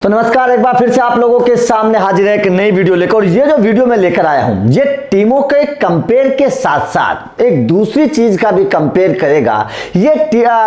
तो नमस्कार, एक बार फिर से आप लोगों के सामने हाजिर है एक नई वीडियो लेकर। और ये जो वीडियो मैं लेकर आया हूं ये टीमों के कंपेयर के साथ साथ एक दूसरी चीज का भी कंपेयर करेगा। ये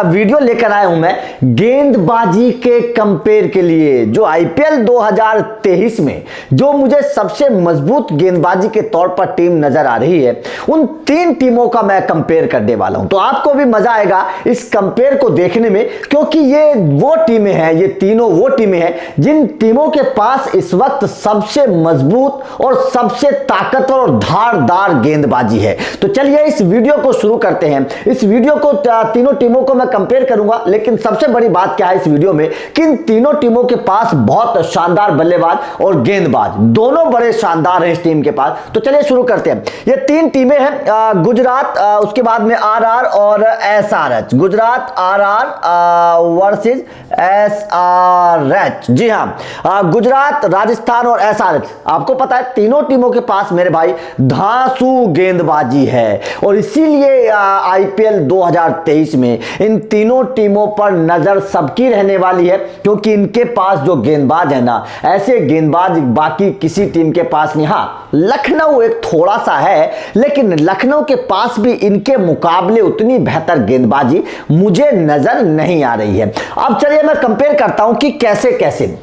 वीडियो लेकर आया हूं मैं गेंदबाजी के कंपेयर के लिए। जो आईपीएल 2023 में जो मुझे सबसे मजबूत गेंदबाजी के तौर पर टीम नजर आ रही है, उन तीन टीमों का मैं कंपेयर करने वाला हूं। तो आपको भी मजा आएगा इस कंपेयर को देखने में, क्योंकि ये वो टीमें हैं, ये तीनों वो टीमें हैं जिन टीमों के पास इस वक्त सबसे मजबूत और सबसे ताकतवर और धारदार गेंदबाजी है। तो चलिए इस वीडियो को शुरू करते हैं। इस वीडियो को तीनों टीमों को मैं कंपेयर करूंगा, लेकिन सबसे बड़ी बात क्या है इस वीडियो में कि इन तीनों टीमों के पास बहुत शानदार बल्लेबाज और गेंदबाज दोनों बड़े शानदार हैं इस टीम के पास। तो चलिए शुरू करते हैं। ये तीन टीमें हैं, गुजरात, उसके बाद में आरआर और SRH. Gujarat, RR versus SRH. जी हाँ, गुजरात, राजस्थान और एसआरएच। आपको पता है तीनों टीमों के पास मेरे भाई धांसू गेंदबाजी है, और इसीलिए आईपीएल 2023 में इन तीनों टीमों पर नजर सबकी रहने वाली है, क्योंकि इनके पास जो गेंदबाज है ना, ऐसे गेंदबाज बाकी किसी टीम के पास नहीं। हाँ, लखनऊ एक थोड़ा सा है, लेकिन लखनऊ के पास भी इनके मुकाबले उतनी बेहतर गेंदबाजी मुझे नजर नहीं आ रही है। अब चलिए मैं कंपेयर करता हूं कि कैसे कैसे।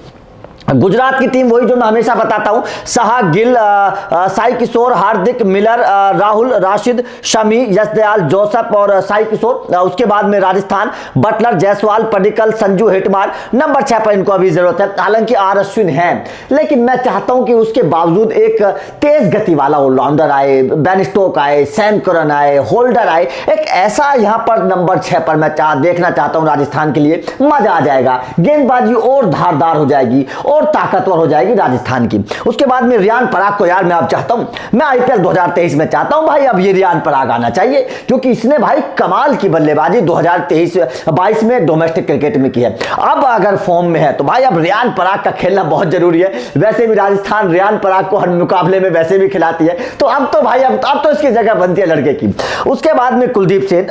गुजरात की टीम वही जो मैं हमेशा बताता हूं, साहा, गिल, साई किशोर, हार्दिक, मिलर, राहुल, राशिद, शमी, यशदयाल, जोसेफ और साई किशोर। उसके बाद में राजस्थान, बटलर, जायसवाल, पडिक्कल, संजू, हिटमार। नंबर 6 पर इनको अभी जरूरत है, हालांकि आर अश्विन है, लेकिन मैं चाहता हूं कि उसके बावजूद एक तेज गति वाला ऑलराउंडर आए, बेन स्टोक आए, सैम करन आए, होल्डर आए। एक ऐसा यहां पर नंबर 6 पर मैं देखना चाहता हूं राजस्थान के लिए। मजा आ जाएगा, गेंदबाजी और धारदार हो जाएगी और ताकतवर हो जाएगी राजस्थान की। उसके बाद में रियान पराग को यार मैं अब चाहता हूं, मैं आईपीएल 2023 में चाहता हूं भाई अब ये रियान पराग आना चाहिए, क्योंकि इसने भाई कमाल की बल्लेबाजी 2023-22 में डोमेस्टिक क्रिकेट में की है। अब अगर फॉर्म में है तो भाई अब रियान पराग का खेलना बहुत जरूरी है। वैसे भी राजस्थान रियान पराग को हर मुकाबले में वैसे भी खिलाती है, तो अब तो भाई अब तो इसकी जगह बनती है लड़के की। उसके बाद में कुलदीप सेन,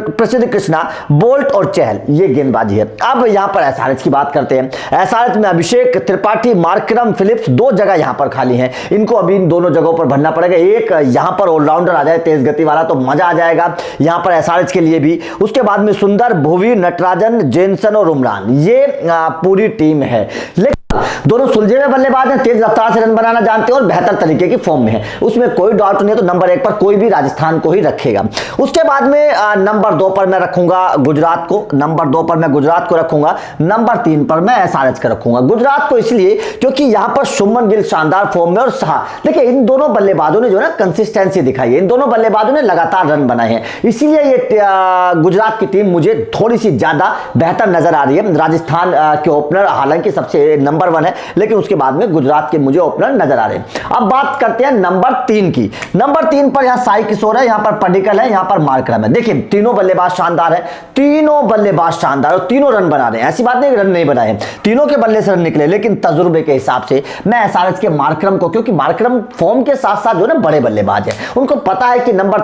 प्रसिद्ध कृष्णा, बोल्ट और चहल, ये गेंदबाजी है। अब यहां पर एसआरएच की बात करते हैं। एसआरएच में अभिषेक त्रिपाठी, मार्करम, फिलिप्स, दो जगह यहां पर खाली हैं। इनको अभी इन दोनों जगहों पर भरना पड़ेगा। एक यहां पर ऑलराउंडर आ जाए तेज गति वाला तो मजा आ जाएगा यहां पर एसआरएच के लिए भी। उसके बाद में सुंदर, भुवी, नटराजन, जेनसन और उमरान, ये पूरी टीम है। दोनों सुलझे हुए बल्लेबाज हैं, तेज रफ्तार से रन बनाना जानते हैं और बेहतर तरीके की फॉर्म में है, उसमें कोई डाउट नहीं है। तो नंबर 1 पर कोई भी राजस्थान को ही रखेगा। उसके बाद में नंबर 2 पर मैं रखूंगा गुजरात को, नंबर 2 पर मैं गुजरात को रखूंगा। नंबर 3 पर मैं एसआरएच को रखूंगा। गुजरात को इसलिए क्योंकि यहां पर शुभमन गिल शानदार फॉर्म में, और साहा, देखिए इन दोनों बल्लेबाजों ने जो है ना कंसिस्टेंसी दिखाई है, इन दोनों बल्लेबाजों ने लगातार रन बनाए हैं, इसीलिए ये गुजरात की टीम मुझे थोड़ी सी ज्यादा बेहतर नजर आ रही है। राजस्थान के ओपनर हालांकि सबसे नंबर 1 है, लेकिन उसके बाद में गुजरात के मुझे ओपनर नजर आ रहे हैं। अब बात करते हैं नंबर 3 की। नंबर 3 पर यहां साई किशोर है, यहां पर पडिक्कल है, यहां पर मार्करम है। देखिए तीनों बल्लेबाज शानदार है, तीनों बल्लेबाज शानदार और तीनों रन बना रहे हैं। ऐसी बात नहीं रन नहीं बनाए हैं, तीनों के बल्ले से रन निकले, लेकिन तजुर्बे के हिसाब से मैं एसआरएच के मार्करम को, क्योंकि मार्करम फॉर्म के साथ साथ जो ना बड़े बल्लेबाज है, उनको पता है कि नंबर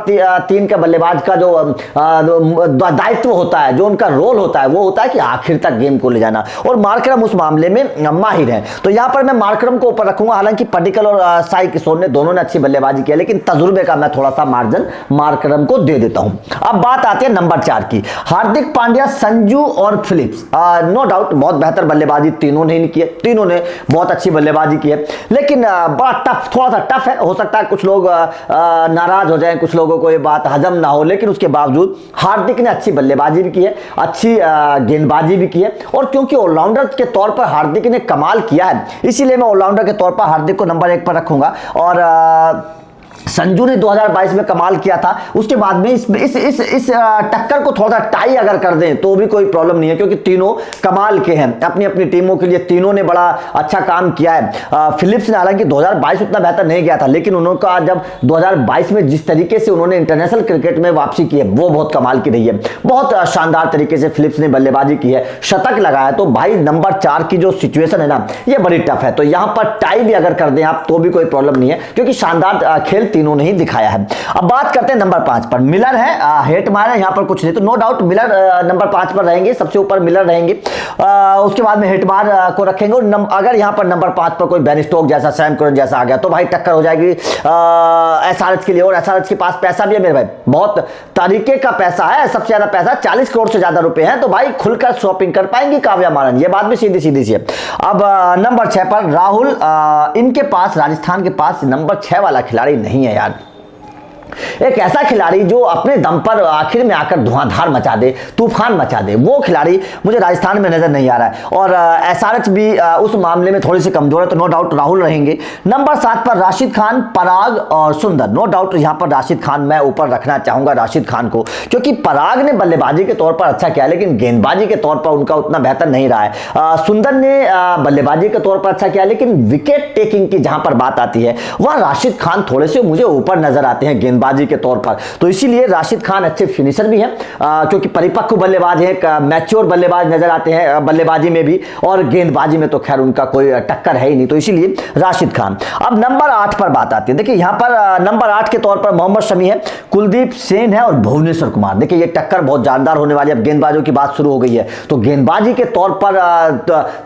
3 के बल्लेबाज का जो दायित्व होता है, जो उनका रोल होता है, वो होता है कि आखिर तक गेम को ले जाना, और मार्करम उस मामले में माहिर है। तो यहां पर मैं मार्करम को ऊपर रखूंगा। हालांकि पडिक्कल और साई किशोर ने दोनों ने अच्छी बल्लेबाजी की है, लेकिन तजुर्बे का मैं थोड़ा सा मार्जिन मार्करम को दे देता हूं। अब बात आती है नंबर 4 की। हार्दिक पांड्या, संजू और फिलिप्स, नो डाउट बहुत बेहतर बल्लेबाजी तीनों ने की है, तीनों ने बहुत अच्छी बल्लेबाजी की है, लेकिन बड़ा टफ, थोड़ा सा टफ है। हो सकता है कुछ लोग नाराज हो जाएं, कुछ लोगों को ये बात हजम ना हो, लेकिन उसके बावजूद हार्दिक ने अच्छी बल्लेबाजी भी की है, अच्छी गेंदबाजी भी की है, और क्योंकि ऑलराउंडर के तौर पर हार्दिक ने कमाल किया है, इसीलिए मैं ऑलराउंडर के तौर पर हार्दिक को नंबर 1 पर रखूंगा। और संजू ने 2022 में कमाल किया था। उसके बाद में इस टक्कर को थोड़ा सा टाई अगर कर दें तो भी कोई प्रॉब्लम नहीं है, क्योंकि तीनों कमाल के हैं अपनी अपनी टीमों के लिए, तीनों ने बड़ा अच्छा काम किया है। फिलिप्स ने हालांकि 2022 उतना बेहतर नहीं गया था, लेकिन उनका जब 2022 में जिस तरीके से उन्होंने इंटरनेशनल क्रिकेट में वापसी की है वो बहुत कमाल की रही है। बहुत शानदार तरीके से फिलिप्स ने बल्लेबाजी की है, शतक लगाया। तो भाई नंबर 4 की जो सिचुएशन है ना, ये बड़ी टफ है। तो यहां पर टाई भी अगर कर दें आप तो भी कोई प्रॉब्लम नहीं है, क्योंकि शानदार खेल तीनों इन्होंने ही दिखाया है। अब बात करते हैं नंबर 5 पर, मिलर है, हेटमायर है, यहाँ पर कुछ नहीं, तो नो डाउट मिलर नंबर 5 पर रहेंगे, सबसे ऊपर मिलर रहेंगे, उसके बाद में हेटमायर को रखेंगे। और अगर यहाँ पर नंबर 5 पर कोई बेन स्टोक्स जैसा, सैम करन जैसा आ गया तो भाई टक्कर हो जाएगी एसआरएच के लिए। और एसआरएच के पास पैसा भी है मेरे भाई, बहुत तरीके का पैसा है, सबसे ज्यादा पैसा 40 करोड़ से ज्यादा रुपए हैं, तो भाई खुलकर शॉपिंग कर पाएंगी काव्या मारन, ये बात भी सीधी सीधी सी है। अब नंबर 6 पर राहुल, इनके पास, राजस्थान के पास नंबर 6 वाला खिलाड़ी नहीं है यार। एक ऐसा खिलाड़ी जो अपने दम पर आखिर में आकर धुआंधार मचा दे, तूफान मचा दे, वो खिलाड़ी मुझे राजस्थान में नजर नहीं आ रहा है। और एसआरएच भी उस मामले में थोड़ी सी कमजोर है, तो नो डाउट राहुल रहेंगे। नंबर 7 पर राशिद खान, पराग और सुंदर, नो डाउट यहां पर राशिद खान मैं ऊपर रखना चाहूंगा, राशिद खान को, क्योंकि पराग ने बल्लेबाजी के तौर पर अच्छा किया, लेकिन गेंदबाजी के तौर पर उनका उतना बेहतर नहीं रहा है। सुंदर ने बल्लेबाजी के तौर पर अच्छा किया, लेकिन विकेट टेकिंग की जहां पर बात आती है वह राशिद खान थोड़े से मुझे ऊपर नजर आते हैं गेंदबाजी के तौर पर। तो इसीलिए राशिद खान अच्छे फिनिशर भी हैं, क्योंकि परिपक्व बल्लेबाज हैं, मैच्योर बल्लेबाज नजर आते हैं बल्लेबाजी में भी, और गेंदबाजी में तो खैर उनका कोई टक्कर है ही नहीं, तो इसीलिए राशिद खान। अब नंबर 8 पर बात आती है, देखिए यहां पर नंबर 8 के तौर पर मोहम्मद शमी है, कुलदीप सेन है और भुवनेश्वर कुमार। देखिए ये टक्कर बहुत जानदार होने वाली है। अब गेंदबाजों की बात शुरू हो गई है, तो गेंदबाजी के तौर पर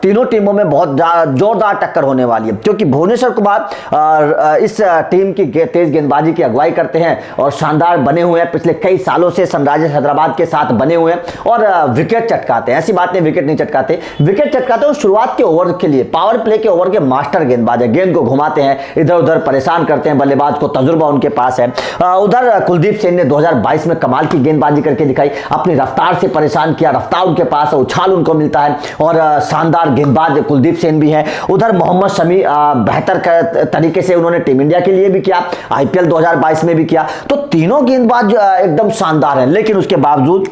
तीनों टीमों में बहुत जोरदार टक्कर होने वाली है, क्योंकि भुवनेश्वर कुमार इस टीम की तेज गेंदबाजी की अगुवाई करते हैं और शानदार बने हुए हैं, पिछले कई सालों से सनराइजर्स हैदराबाद के साथ बने हुए हैं और विकेट चटकाते हैं। ऐसी बात नहीं विकेट नहीं चटकाते, विकेट चटकाते हैं। शुरुआत के ओवर के लिए, पावर प्ले के ओवर के मास्टर गेंदबाज है, गेंद को घुमाते हैं, इधर उधर परेशान करते हैं बल्लेबाज को, तजुर्बा उनके पास है। उधर कुलदीप सेन ने 2022 में कमाल की गेंदबाजी करके दिखाई, अपनी रफ्तार से परेशान किया, रफ्तार उनके पास है, उछाल उनको मिलता है और शानदार गेंदबाज कुलदीप सेन भी है। उधर मोहम्मद शमी बेहतर तरीके से उन्होंने टीम इंडिया के लिए भी किया, आईपीएल 2022 में भी किया, तो तीनों गेंदबाज एकदम शानदार हैं। लेकिन उसके बावजूद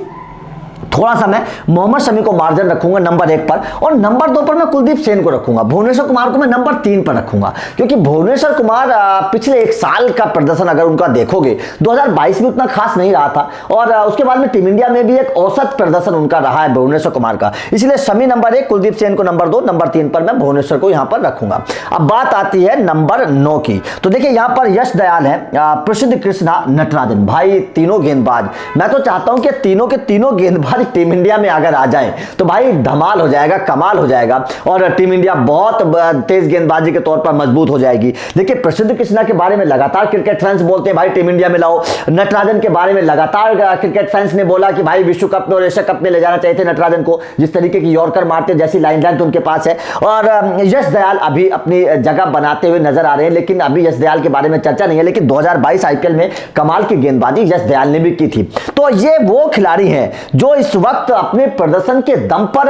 थोड़ा सा मैं मोहम्मद शमी को मार्जिन रखूंगा नंबर 1 पर, और नंबर 2 पर मैं कुलदीप सेन को रखूंगा। भुवनेश्वर कुमार को मैं नंबर 3 पर रखूंगा, क्योंकि भुवनेश्वर कुमार पिछले एक साल का प्रदर्शन अगर उनका देखोगे 2022 में उतना खास नहीं रहा था, और उसके बाद में टीम इंडिया में भी एक औसत प्रदर्शन उनका रहा है भुवनेश्वर कुमार का। इसलिए शमी नंबर 1, कुलदीप सेन को नंबर 2, नंबर 3 पर मैं भुवनेश्वर को यहां पर रखूंगा। अब बात आती है नंबर 9 की, तो देखिए यहां पर यश दयाल है, प्रसिद्ध कृष्णा, नटराजन, भाई तीनों गेंदबाज, मैं तो चाहता हूं कि तीनों के तीनों गेंदबाज टीम इंडिया में अगर आ जाएं तो भाई धमाल हो जाएगा, कमाल हो जाएगा, और टीम इंडिया बहुत तेज गेंदबाजी के तौर पर मजबूत हो जाएगी। देखिए प्रसिद्ध कृष्णा के बारे में लगातार क्रिकेट फैंस बोलते हैं भाई टीम इंडिया में लाओ, नटराजन के बारे में लगातार क्रिकेट फैंस ने बोला कि भाई विश्व कप में और एशिया कप में ले जाना चाहिए थे नटराजन को, जिस तरीके की यॉर्कर मारते जैसी लाइन लेंथ उनके पास है। और यश दयाल अभी अपनी जगह बनाते हुए नजर आ रहे हैं, लेकिन अभी यश दयाल के बारे में चर्चा नहीं है, लेकिन 2022 आईपीएल में कमाल की गेंदबाजी यश दयाल ने भी की थी। तो ये वो खिलाड़ी हैं जो इस वक्त अपने प्रदर्शन के दम पर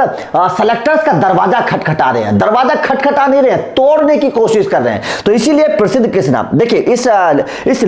सेलेक्टर्स का दरवाजा खटखटा रहे हैं, दरवाजा खटखटा नहीं रहे हैं, तोड़ने की कोशिश कर रहे हैं। तो इसीलिए प्रसिद्ध कृष्णा, देखिए इस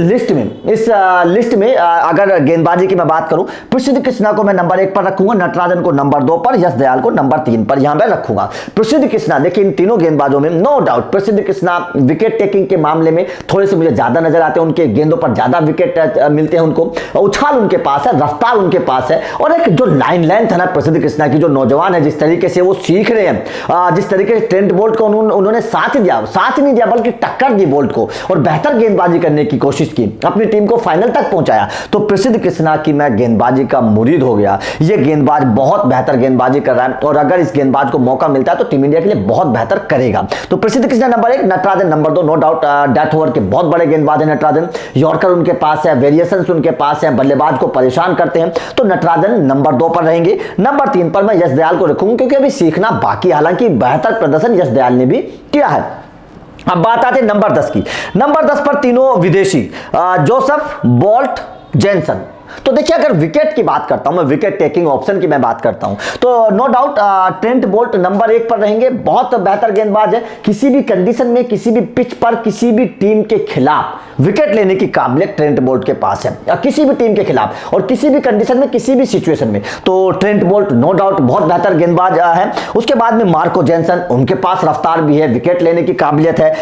लिस्ट में अगर गेंदबाजी की मैं बात करूं, प्रसिद्ध कृष्णा को मैं नंबर 1 पर रखूंगा, नटराजन को नंबर 2 पर, यश दयाल को नंबर 3 पर यहां मैं रखूंगा। प्रसिद्ध कृष्णा, देखिए इन तीनों गेंदबाजों में नो डाउट प्रसिद्ध कृष्णा विकेट टेकिंग के मामले में थोड़े से मुझे ज्यादा नजर आते हैं, उनके गेंदों पर ज्यादा विकेट मिलते हैं उनको, उछाल उनके पास है, रफ्तार उनके पास है, और एक जो लाइन लेंथ है ना प्रसिद्ध कृष्णा की, जो नौजवान है जिस तरीके से वो सीख रहे हैं, जिस तरीके से ट्रेंट बोल्ट को उन्होंने साथ नहीं दिया बल्कि टक्कर दी बोल्ट को, और बेहतर गेंदबाजी करने की कोशिश की, अपनी टीम को फाइनल तक पहुंचाया। तो प्रसिद्ध कृष्णा की मैं गेंदबाजी का मुरीद हो गया, ये गेंदबाज बहुत बेहतर गेंदबाजी कर रहा है, और अगर इस गेंदबाज को मौका मिलता है तो टीम इंडिया के लिए बहुत बेहतर करेगा। तो Prasidh Krishna number 1, Natarajan number 2, no doubt death over के बहुत बड़े गेंदबाज है नटराजन, यॉर्कर उनके पास है, वेरिएशंस उनके पास है, बल्लेबाज को परेशान करते हैं, तो नटराजन नंबर 2 पर रहेंगे। नंबर 3 पर मैं यश दयाल को रखूंगा, क्योंकि अभी सीखना बाकी, हालांकि बेहतर प्रदर्शन यश दयाल ने भी किया है। अब बात आती है नंबर 10 की। नंबर 10 पर तीनों विदेशी, जोसेफ, बोल्ट, जेनसन। तो देखिए अगर विकेट की बात करता हूं मैं, विकेट टेकिंग ऑप्शन की मैं बात करता हूं, तो no doubt Trent Boult number 1 पर रहेंगे, बहुत बेहतर गेंदबाज है, किसी भी कंडीशन में, किसी भी पिच पर, किसी भी टीम के खिलाफ विकेट लेने की काबिलियत ट्रेंट बोल्ट के पास है, किसी भी टीम के खिलाफ और किसी भी कंडीशन में, किसी भी सिचुएशन में। तो ट्रेंट बोल्ट नो डाउट बहुत बेहतर गेंदबाज है। उसके बाद में मार्को जेनसन, उनके पास रफ्तार भी है, विकेट लेने की काबिलियत है,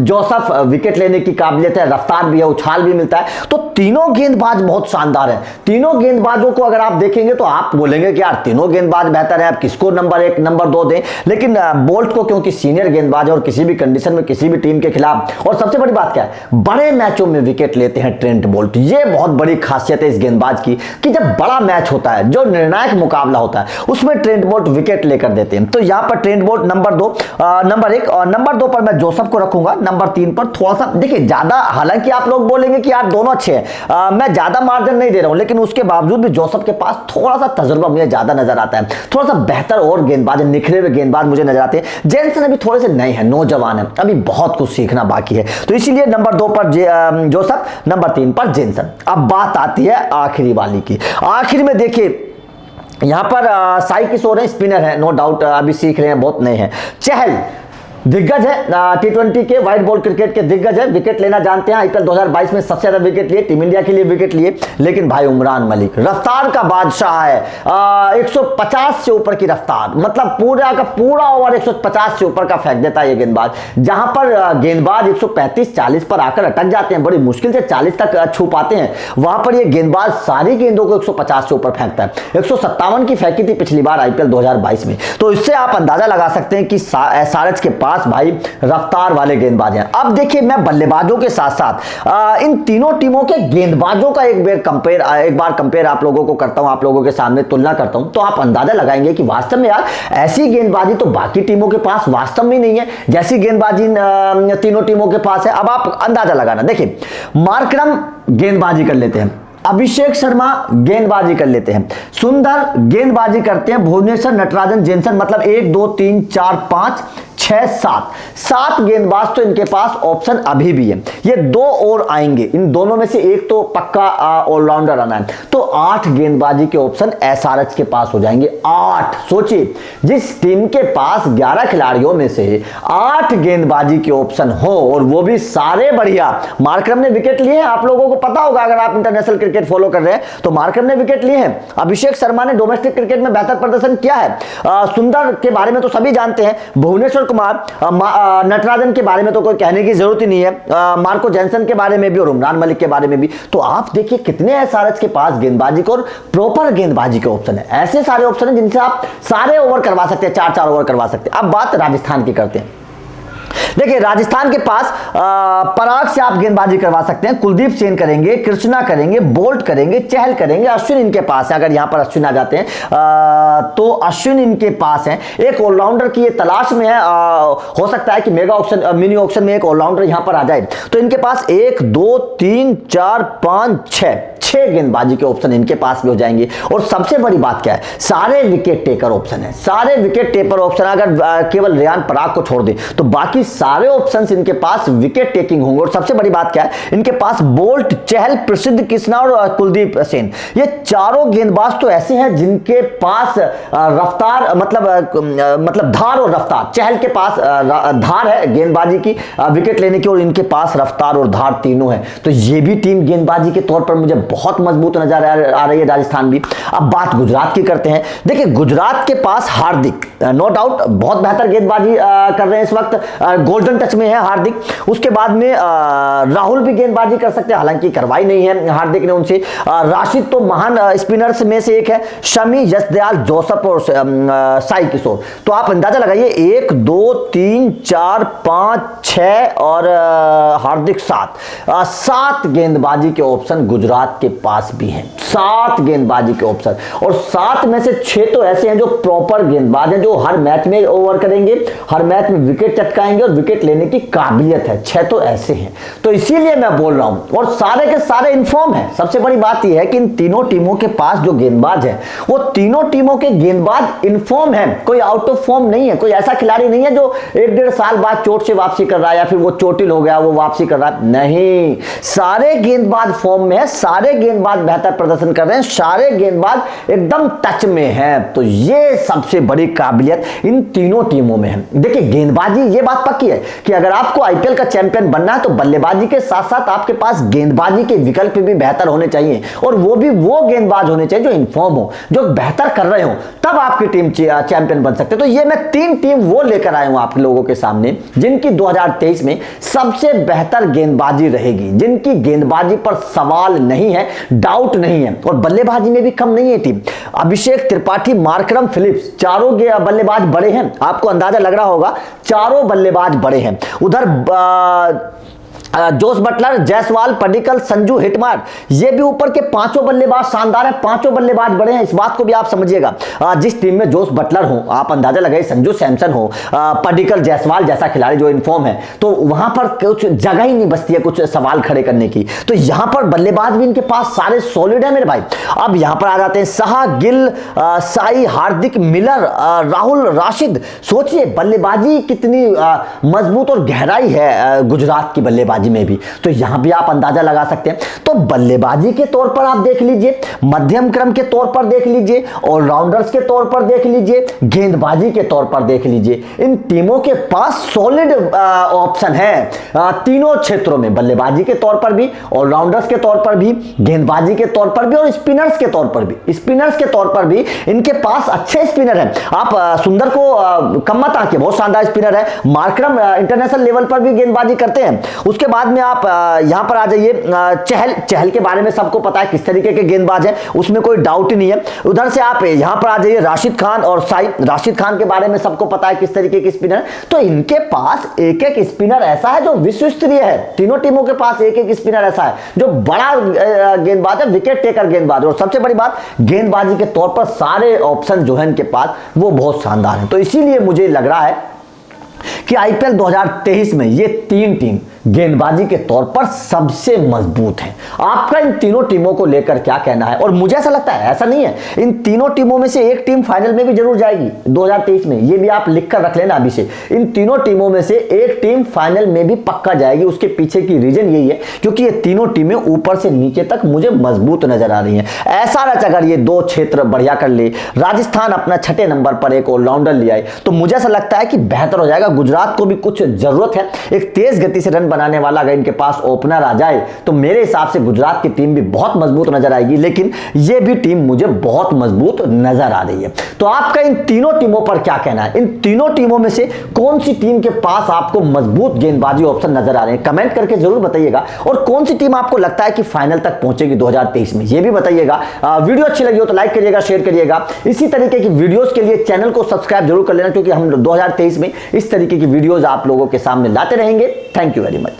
जोसेफ विकेट लेने की काबिलियत है, रफ्तार भी है, उछाल भी मिलता है, तो तीनों गेंदबाज बहुत शानदार है। तीनों गेंदबाजों को अगर आप देखेंगे तो आप बोलेंगे कि यार तीनों गेंदबाज बेहतर है, आप किसको नंबर 1 नंबर 2 दें, लेकिन बोल्ट को क्योंकि सीनियर गेंदबाज है और किसी भी कंडीशन में किसी भी टीम के खिलाफ, और सबसे बड़ी बात क्या है, बड़े मैचों में विकेट लेते हैं ट्रेंट बोल्ट। ये बहुत बड़ी खासियत है इस गेंदबाज की कि जब बड़ा मैच होता है, जो निर्णायक मुकाबला होता है, उसमें ट्रेंट बोल्ट विकेट लेकर देते हैं। तो यहां पर ट्रेंट बोल्ट नंबर 2, नंबर 1 और नंबर 2 पर मैं जोसेफ को रखूंगा। नंबर 3 पर थोड़ा सा देखिए ज्यादा, हालांकि आप लोग बोलेंगे कि यार दोनों अच्छे हैं, मैं ज्यादा मार्जिन नहीं दे रहा हूं, लेकिन उसके बावजूद भी जोसेफ के पास थोड़ा सा तजुर्बा मुझे ज्यादा नजर आता है, थोड़ा सा बेहतर और गेंदबाज, निखरे हुए गेंदबाज मुझे नजर आते हैं। जेनसन अभी थोड़े से नए हैं, नौजवान है, अभी बहुत कुछ सीखना बाकी है, तो इसीलिए नंबर 2 पर जोसेफ, नंबर 3 पर जेनसन। अब बात आती है आखिरी वाली की। आखिर में देखिए यहां पर साई किशोर है, स्पिनर है, नो डाउट, अभी सीख रहे हैं, बहुत नए हैं। चहल दिग्गज है, T20 के व्हाइट बॉल क्रिकेट के दिग्गज है, विकेट लेना जानते हैं, आईपीएल 2022 में सबसे ज्यादा विकेट लिए, टीम इंडिया के लिए विकेट लिए। लेकिन भाई उमरान मलिक रफ्तार का बादशाह है, 150 से ऊपर की रफ्तार, मतलब पूरा का पूरा ओवर 150 से ऊपर का फेंक देता है ये गेंदबाज। जहां पर गेंदबाज 135-40 पर आकर अटक जाते हैं, बड़ी मुश्किल से 40 तक छू पाते हैं, वहां पर ये गेंदबाज सारी गेंदों को 150 से ऊपर फेंकता है। 157 की फेंकी थी पिछली बार आईपीएल 2022 में, तो इससे आप अंदाजा लगा सकते हैं कि सारज के पास भाई रफ्तार वाले गेंदबाज हैं। अब देखिए मैं बल्लेबाजों के साथ साथ इन तीनों टीमों के गेंदबाजों का एक बार कंपेयर आप लोगों को करता हूं, आप लोगों के सामने तुलना करता हूं, तो आप अंदाजा लगाएंगे कि वास्तव में यार ऐसी गेंदबाजी तो बाकी टीमों के पास वास्तव में नहीं है जैसी गेंदबाजी तीनों टीमों के पास है। अब आप अंदाजा लगाना, देखिए मार्करम गेंदबाजी कर लेते हैं, अभिषेक शर्मा गेंदबाजी कर लेते हैं, सुंदर गेंदबाजी करते हैं, भुवनेश्वर, नटराजन, जेनसन, मतलब 1 2 3 4 5 6 7 गेंदबाज तो इनके पास ऑप्शन अभी भी है। ये 2 और आएंगे, इन दोनों में से एक तो पक्का ऑलराउंडर आना है, तो 8 गेंदबाजी के ऑप्शन एसआरएच के पास हो जाएंगे। 8, सोचिए जिस टीम के पास 11 खिलाड़ियों में से 8 गेंदबाजी के ऑप्शन हो, और वो भी सारे बढ़िया। मार्करम ने विकेट लिए हैं, आप लोगों को पता होगा अगर आप इंटरनेशनल क्रिकेट फॉलो कर रहे हैं तो मार्करम ने विकेट लिए हैं। अभिषेक शर्मा ने डोमेस्टिक क्रिकेट में बेहतर प्रदर्शन किया है। सुंदर के बारे में तो सभी जानते हैं, भुवनेश्वर कुमार, नटराजन के बारे में तो कोई कहने की जरूरत ही नहीं है, मार्को जेनसन के बारे में भी और उमरान मलिक के बारे में भी। तो आप देखिए कितने एसआरएच के पास गेंदबाजी को और प्रॉपर गेंदबाजी के ऑप्शन है, ऐसे सारे ऑप्शन है जिनसे आप सारे ओवर करवा सकते हैं, 4-4 ओवर करवा सकते हैं। अब बात राजस्थान की करते हैं। देखिए राजस्थान के पास पराग से आप गेंदबाजी करवा सकते हैं, कुलदीप सेन करेंगे, कृष्णा करेंगे, बोल्ट करेंगे, चहल करेंगे, अश्विन इनके पास है। अगर यहां पर अश्विन आ जाते हैं तो अश्विन इनके पास है। एक ऑलराउंडर की ये तलाश में है, हो सकता है कि मेगा ऑक्शन, मिनी ऑक्शन में एक ऑलराउंडर यहां पर आ जाए, तो इनके पास 1 2 3 4 5 6 गेंदबाजी के ऑप्शन इनके पास भी हो जाएंगे। और सबसे बड़ी बात क्या है, सारे विकेट टेकर ऑप्शन है, सारे विकेट टेकर ऑप्शन। अगर केवल रेयान पराग को छोड़ दे तो बाकी सारे ऑप्शंस इनके पास विकेट टेकिंग होंगे। और सबसे बड़ी बात क्या है, इनके पास बोल्ट, चहल, प्रसिद्ध कृष्णा और कुलदीप सेन, ये चारों गेंदबाज तो ऐसे हैं जिनके पास रफ्तार, मतलब धार और रफ्तार। चहल के पास धार है गेंदबाजी की, विकेट लेने की, और इनके पास रफ्तार और धार तीनों है। तो ये भी टीम गेंदबाजी के तौर पर मुझे बहुत मजबूत नजर आ रही है राजस्थान भी। अब बात गुजरात की करते हैं। देखिए गुजरात के पास हार्दिक, नो डाउट बहुत बेहतर गेंदबाजी कर रहे हैं इस वक्त, गोल्डन टच में है हार्दिक। उसके बाद में राहुल भी गेंदबाजी कर सकते हैं, हालांकि करवाई नहीं है हार्दिक ने उनसे। राशिद तो महान स्पिनर्स में से एक है, शमी, यशदयाल, जोसेफ और साई किशोर। तो आप अंदाजा लगाइए 1 2 3 4 5 6 और हार्दिक 7 गेंदबाजी के ऑप्शन गुजरात के पास भी हैं। 7 गेंदबाजी के ऑप्शन, और 7 में से 6 तो ऐसे हैं जो प्रॉपर गेंदबाज हैं, जो हर मैच में ओवर करेंगे, हर मैच में विकेट चटकाएंगे और विकेट लेने की काबिलियत है। 6 तो ऐसे हैं, तो इसीलिए मैं बोल रहा हूं। और सारे के सारे इनफॉर्म है। सबसे बड़ी बात यह है कि इन तीनों टीमों के पास जो गेंदबाज है, वो तीनों टीमों के गेंदबाज इनफॉर्म है, कोई आउट ऑफ फॉर्म नहीं है। कोई ऐसा खिलाड़ी नहीं है जो 1-1.5 साल बाद चोट से वापसी कर रहा है, या फिर वो चोटिल हो गया वो वापसी कर रहा है, नहीं। सारे गेंदबाज फॉर्म में है, सारे गेंदबाज बेहतर प्रदर्शन कर रहे हैं, सारे गेंदबाज एकदम टच में हैं। तो ये सबसे बड़ी काबिलियत इन तीनों टीमों में है। देखिए गेंदबाजी, ये बात पक्की ही है कि अगर आपको आईपीएल का चैंपियन बनना है तो बल्लेबाजी के साथ साथ आपके पास गेंदबाजी के विकल्प भी बेहतर होने चाहिए, और वो भी वो गेंदबाज होने चाहिए जो इन्फॉर्म हो, जो बेहतर कर रहे हो, तब आपकी टीम चैंपियन बन सकते। तो ये मैं 3 टीम वो लेकर आया हूं आप लोगों के सामने जिनकी 2023 में सबसे बेहतर गेंदबाजी रहेगी, जिनकी गेंदबाजी पर सवाल नहीं है, डाउट नहीं है, और बल्लेबाजी में भी कम नहीं है टीम। अभिषेक त्रिपाठी, मार्करम फिलिप्स, चारों बल्लेबाज बड़े हैं, आपको अंदाजा लग रहा होगा, चारों बल्लेबाज बड़े हैं। उधर Jos Buttler, Jaiswal, Padikkal, Sanju, Hetmyer, ये भी ऊपर के पांचों बल्लेबाज शानदार हैं, पांचों बल्लेबाज बड़े हैं। इस बात को भी आप समझिएगा। जिस टीम में जोस बटलर हो, आप अंदाजा लगाइए, संजू सैमसन हो, पडिक्कल, जायसवाल जैसा खिलाड़ी जो इनफॉर्म है, तो वहां पर कुछ जगह ही नहीं बचती है कुछ सवाल खड़े करने की। तो यहां पर बल्लेबाज भी इनके पास सारे सॉलिड है मेरे भाई। अब यहां पर आ जाते हैं साहा, गिल, साई, हार्दिक, मिलर, राहुल, राशिद। सोचिए बल्लेबाजी कितनी मजबूत और गहराई है गुजरात की बल्लेबाजी में भी, तो यहां भी आप अंदाजा लगा सकते हैं। तो बल्लेबाजी के तौर पर आप देख लीजिए, मध्यम क्रम के तौर पर देख लीजिए, ऑलराउंडर्स के तौर पर देख लीजिए, गेंदबाजी के तौर पर देख लीजिए, इन टीमों के पास सॉलिड ऑप्शन है तीनों क्षेत्रों में, बल्लेबाजी के तौर पर भी, ऑलराउंडर्स के तौर पर भी, गेंदबाजी के तौर पर भी, और स्पिनर्स के तौर पर भी। स्पिनर्स के तौर पर भी इनके पास अच्छे स्पिनर हैं। आप सुंदर को कम मत आंकिए, बहुत शानदार स्पिनर है। मार्करम इंटरनेशनल लेवल पर भी गेंदबाजी करते हैं। उसके बाद में आप यहां पर आ जाइए, चहल के बारे में सबको पता है किस तरीके के गेंदबाज हैं, उसमें कोई डाउट ही नहीं है। उधर से आप यहां पर आ जाइए, राशिद खान और साई, राशिद खान के बारे में सबको पता है किस तरीके के स्पिनर। तो इनके पास एक एक स्पिनर ऐसा है जो विश्व स्तरीय है। तीनों टीमों के पास एक एक स्पिनर ऐसा है जो बड़ा गेंदबाज है, विकेट टेकर गेंदबाज। और सबसे बड़ी बात, गेंदबाजी के तौर पर सारे ऑप्शन जो है इनके पास वो बहुत शानदार है। तो इसीलिए मुझे लग रहा है कि आईपीएल 2023 में ये 3 टीम गेंदबाजी के तौर पर सबसे मजबूत है। आपका इन तीनों टीमों को लेकर क्या कहना है? और मुझे ऐसा लगता है, ऐसा नहीं है, इन तीनों टीमों में से एक टीम फाइनल में भी जरूर जाएगी 2023 में, ये भी आप लिखकर रख लेना अभी से। इन तीनों टीमों में से एक टीम फाइनल में भी पक्का जाएगी। उसके पीछे की रीजन यही है क्योंकि ये तीनों टीमें ऊपर से नीचे तक मुझे मजबूत नजर आ रही हैं। ऐसा अगर ये 2 क्षेत्र बढ़िया कर ले, राजस्थान अपना 6ठे नंबर पर एक ऑलराउंडर ले आए, तो मुझे ऐसा लगता है कि बेहतर हो जाएगा। गुजरात को भी कुछ जरूरत है, एक तेज गति से रन बनाने वाला अगर इनके पास ओपनर आ जाए तो मेरे हिसाब से गुजरात की टीम भी बहुत मजबूत नजर आएगी। लेकिन ये भी टीम मुझे बहुत मजबूत नजर आ रही है। तो आपका इन तीनों टीमों पर क्या कहना है? इन तीनों टीमों में से कौन सी टीम के पास आपको मजबूत गेंदबाजी ऑप्शन नजर आ रहे हैं? कमेंट करके जरूर बताइएगा। और कौन सी टीम आपको लगता है कि फाइनल तक पहुंचेगी 2023 में, ये भी बताइएगा। वीडियो अच्छी लगी हो तो लाइक करिएगा, शेयर करिएगा। इसी तरीके की वीडियोस के लिए चैनल को सब्सक्राइब जरूर कर लेना, क्योंकि हम 2023 में इस तरीके की वीडियोस आप लोगों के सामने लाते रहेंगे। Thank you very much.